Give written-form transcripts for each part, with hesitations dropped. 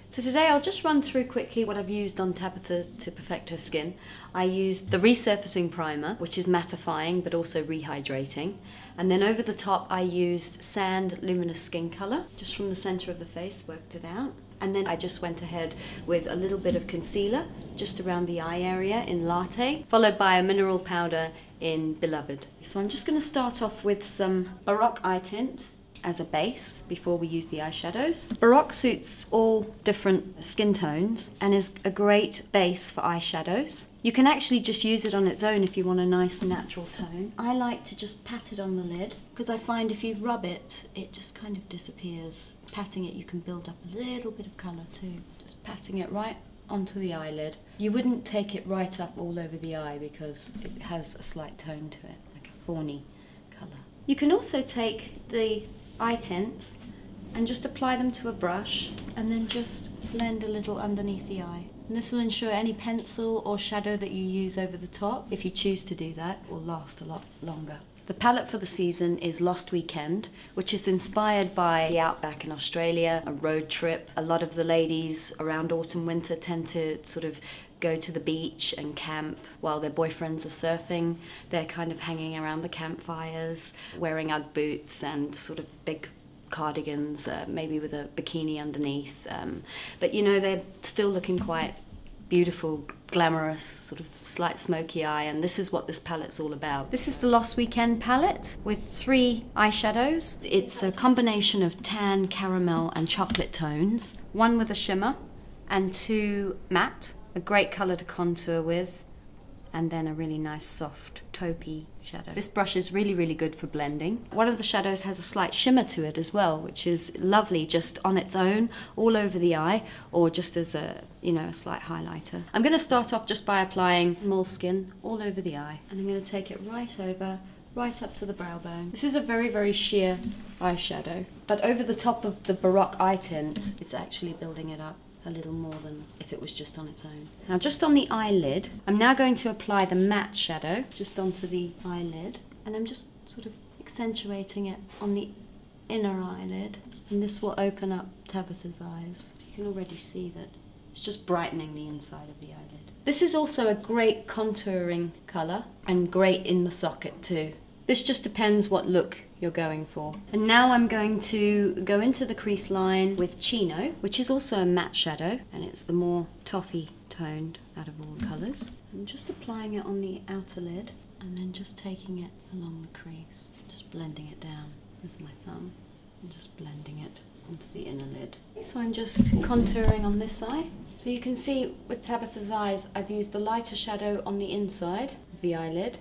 So today I'll just run through quickly what I've used on Tabitha to perfect her skin. I used the resurfacing primer, which is mattifying but also rehydrating. And then over the top I used Sand Luminous Skin Color, just from the center of the face, worked it out. And then I just went ahead with a little bit of concealer just around the eye area in Latte, followed by a mineral powder in Beloved. So I'm just going to start off with some Baroque eye tint as a base before we use the eyeshadows. Baroque suits all different skin tones and is a great base for eyeshadows. You can actually just use it on its own if you want a nice natural tone. I like to just pat it on the lid because I find if you rub it, it just kind of disappears. Patting it, you can build up a little bit of colour too. Just patting it right onto the eyelid. You wouldn't take it right up all over the eye because it has a slight tone to it, like a fawny colour. You can also take the eye tints and just apply them to a brush and then just blend a little underneath the eye. And this will ensure any pencil or shadow that you use over the top, if you choose to do that, will last a lot longer. The palette for the season is Lost Weekend, which is inspired by the outback in Australia, a road trip. A lot of the ladies around autumn winter tend to sort of go to the beach and camp while their boyfriends are surfing. They're kind of hanging around the campfires, wearing Ugg boots and sort of big cardigans, maybe with a bikini underneath. But you know, they're still looking quite beautiful, glamorous, sort of slight smoky eye, and this is what this palette's all about. This is the Lost Weekend palette with 3 eyeshadows. It's a combination of tan, caramel and chocolate tones, 1 with a shimmer and 2 matte. A great colour to contour with, and then a really nice soft taupey shadow. This brush is really, really good for blending. One of the shadows has a slight shimmer to it as well, which is lovely just on its own, all over the eye, or just as a, you know, a slight highlighter. I'm going to start off just by applying moleskin all over the eye, and I'm going to take it right over, right up to the brow bone. This is a very, very sheer eyeshadow, but over the top of the Baroque eye tint, it's actually building it up a little more than if it was just on its own. Now just on the eyelid, I'm now going to apply the matte shadow just onto the eyelid, and I'm just sort of accentuating it on the inner eyelid, and this will open up Tabitha's eyes. You can already see that it's just brightening the inside of the eyelid. This is also a great contouring colour and great in the socket too. This just depends what look you're going for. And now I'm going to go into the crease line with Chino, which is also a matte shadow, and it's the more toffee toned out of all the colours. I'm just applying it on the outer lid and then just taking it along the crease, just blending it down with my thumb and just blending it onto the inner lid. So I'm just contouring on this eye. So you can see with Tabitha's eyes, I've used the lighter shadow on the inside of the eyelid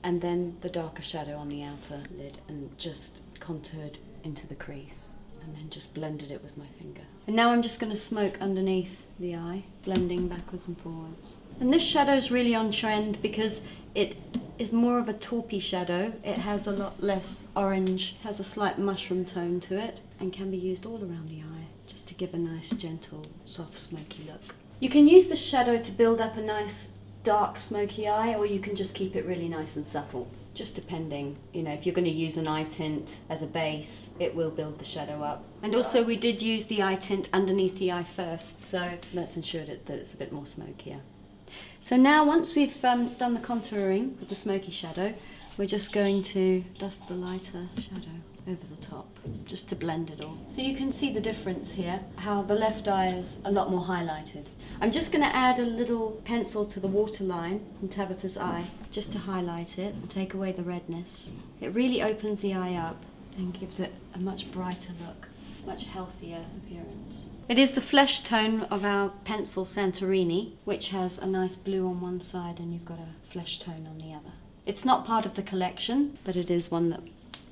and then the darker shadow on the outer lid, and just contoured into the crease and then just blended it with my finger. And now I'm just going to smoke underneath the eye, blending backwards and forwards. And this shadow is really on trend because it is more of a taupey shadow. It has a lot less orange, it has a slight mushroom tone to it, and can be used all around the eye just to give a nice gentle soft smoky look. You can use the shadow to build up a nice dark smoky eye, or you can just keep it really nice and subtle, just depending, you know, if you're going to use an eye tint as a base, it will build the shadow up. And also we did use the eye tint underneath the eye first, so let's ensure that it's a bit more smokier. So now once we've done the contouring with the smoky shadow, we're just going to dust the lighter shadow over the top, just to blend it all. So you can see the difference here, how the left eye is a lot more highlighted. I'm just going to add a little pencil to the waterline in Tabitha's eye, just to highlight it and take away the redness. It really opens the eye up and gives it a much brighter look, much healthier appearance. It is the flesh tone of our pencil Santorini, which has a nice blue on one side and you've got a flesh tone on the other. It's not part of the collection, but it is one that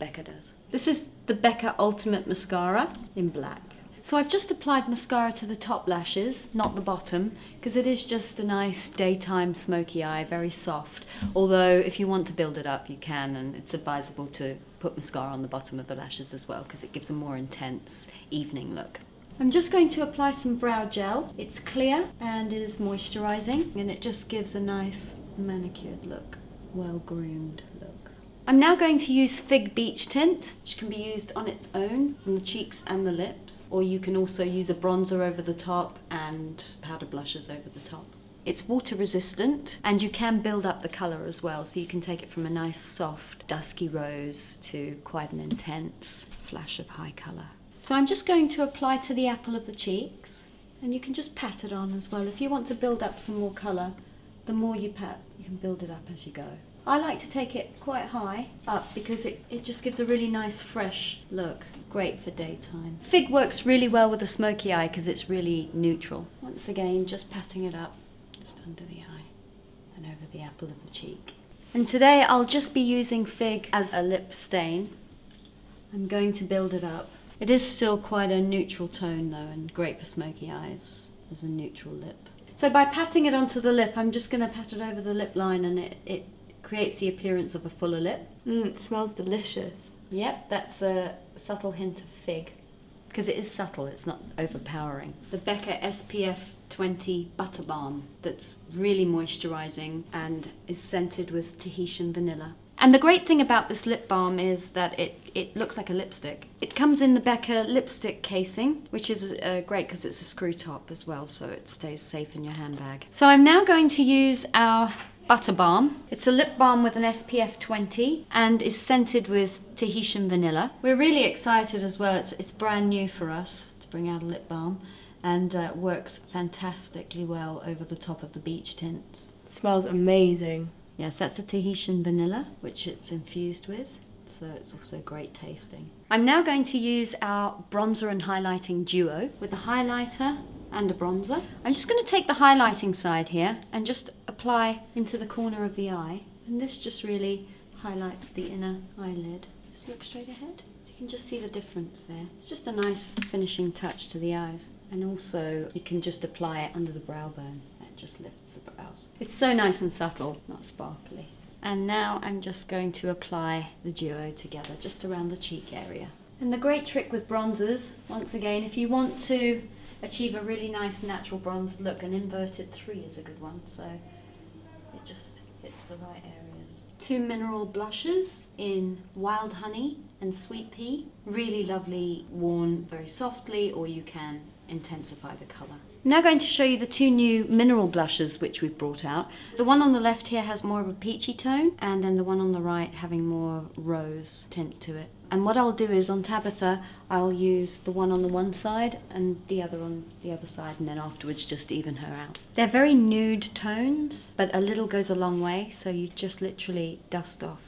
BECCA does. This is the BECCA Ultimate Mascara in black. So I've just applied mascara to the top lashes, not the bottom, because it is just a nice daytime smoky eye, very soft. Although if you want to build it up, you can, and it's advisable to put mascara on the bottom of the lashes as well, because it gives a more intense evening look. I'm just going to apply some brow gel. It's clear and is moisturizing, and it just gives a nice manicured look, well-groomed look. I'm now going to use Fig Beach Tint, which can be used on its own, on the cheeks and the lips, or you can also use a bronzer over the top and powder blushes over the top. It's water resistant and you can build up the colour as well, so you can take it from a nice soft dusky rose to quite an intense flash of high colour. So I'm just going to apply to the apple of the cheeks, and you can just pat it on as well. If you want to build up some more colour, the more you pat, you can build it up as you go. I like to take it quite high up because it just gives a really nice fresh look. Great for daytime. Fig works really well with a smoky eye because it's really neutral. Once again, just patting it up, just under the eye and over the apple of the cheek. And today I'll just be using Fig as a lip stain. I'm going to build it up. It is still quite a neutral tone though, and great for smoky eyes as a neutral lip. So by patting it onto the lip, I'm just going to pat it over the lip line, and it creates the appearance of a fuller lip. It smells delicious. Yep, that's a subtle hint of fig, because it is subtle, it's not overpowering. The BECCA SPF 20 Butter Balm that's really moisturising and is scented with Tahitian vanilla. And the great thing about this lip balm is that it looks like a lipstick. It comes in the BECCA lipstick casing, which is great because it's a screw top as well, so it stays safe in your handbag. So I'm now going to use our Butter Balm. It's a lip balm with an SPF 20 and is scented with Tahitian vanilla. We're really excited as well. It's brand new for us to bring out a lip balm, and works fantastically well over the top of the beach tints. It smells amazing. Yes, that's a Tahitian vanilla, which it's infused with, so it's also great tasting. I'm now going to use our bronzer and highlighting duo with a highlighter and a bronzer. I'm just going to take the highlighting side here and just apply into the corner of the eye, and this just really highlights the inner eyelid. Just look straight ahead. You can just see the difference there. It's just a nice finishing touch to the eyes, and also you can just apply it under the brow bone. Just lifts the brows. It's so nice and subtle, not sparkly. And now I'm just going to apply the duo together, just around the cheek area. And the great trick with bronzers, once again, if you want to achieve a really nice natural bronze look, an inverted 3 is a good one, so it just hits the right areas. 2 mineral blushes in Wild Honey and Sweet Pea. Really lovely, worn very softly, or you can intensify the colour. I'm now going to show you the 2 new mineral blushes which we've brought out. The one on the left here has more of a peachy tone, and then the one on the right having more rose tint to it. And what I'll do is, on Tabitha, I'll use the one on the one side and the other on the other side, and then afterwards just even her out. They're very nude tones, but a little goes a long way, so you just literally dust off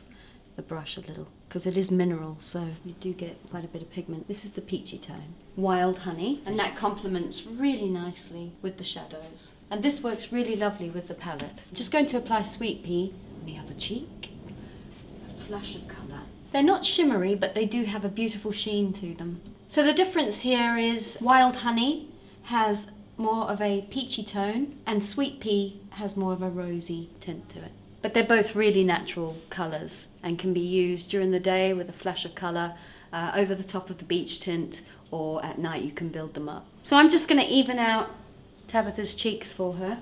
the brush a little, because it is mineral, so you do get quite a bit of pigment. This is the peachy tone. Wild Honey, and that complements really nicely with the shadows. And this works really lovely with the palette. I'm just going to apply Sweet Pea on the other cheek. A flash of colour. They're not shimmery, but they do have a beautiful sheen to them. So the difference here is Wild Honey has more of a peachy tone, and Sweet Pea has more of a rosy tint to it. But they're both really natural colours and can be used during the day with a flash of colour, over the top of the beach tint, or at night you can build them up. So I'm just going to even out Tabitha's cheeks for her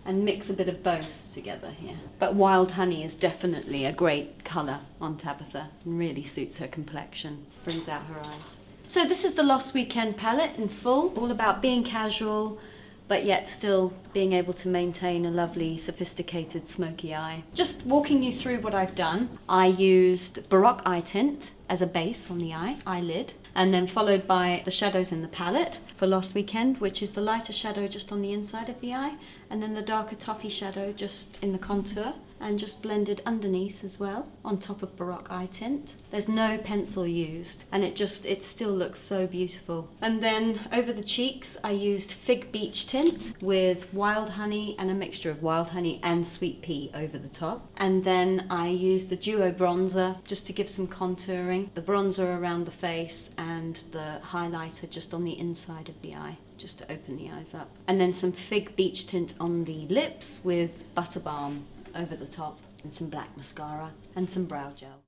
and mix a bit of both together here. But Wild Honey is definitely a great colour on Tabitha and really suits her complexion, brings out her eyes. So this is the Lost Weekend palette in full, all about being casual, but yet still being able to maintain a lovely, sophisticated, smoky eye. Just walking you through what I've done. I used Baroque eye tint as a base on the eyelid, and then followed by the shadows in the palette for Lost Weekend, which is the lighter shadow just on the inside of the eye, and then the darker toffee shadow just in the contour, and just blended underneath as well, on top of Baroque eye tint. There's no pencil used, and it still looks so beautiful. And then over the cheeks, I used Fig Beach Tint with Wild Honey and a mixture of Wild Honey and Sweet Pea over the top. And then I used the Duo Bronzer just to give some contouring, the bronzer around the face and the highlighter just on the inside of the eye, just to open the eyes up. And then some Fig Beach Tint on the lips with Butter Balm over the top, and some black mascara and some brow gel.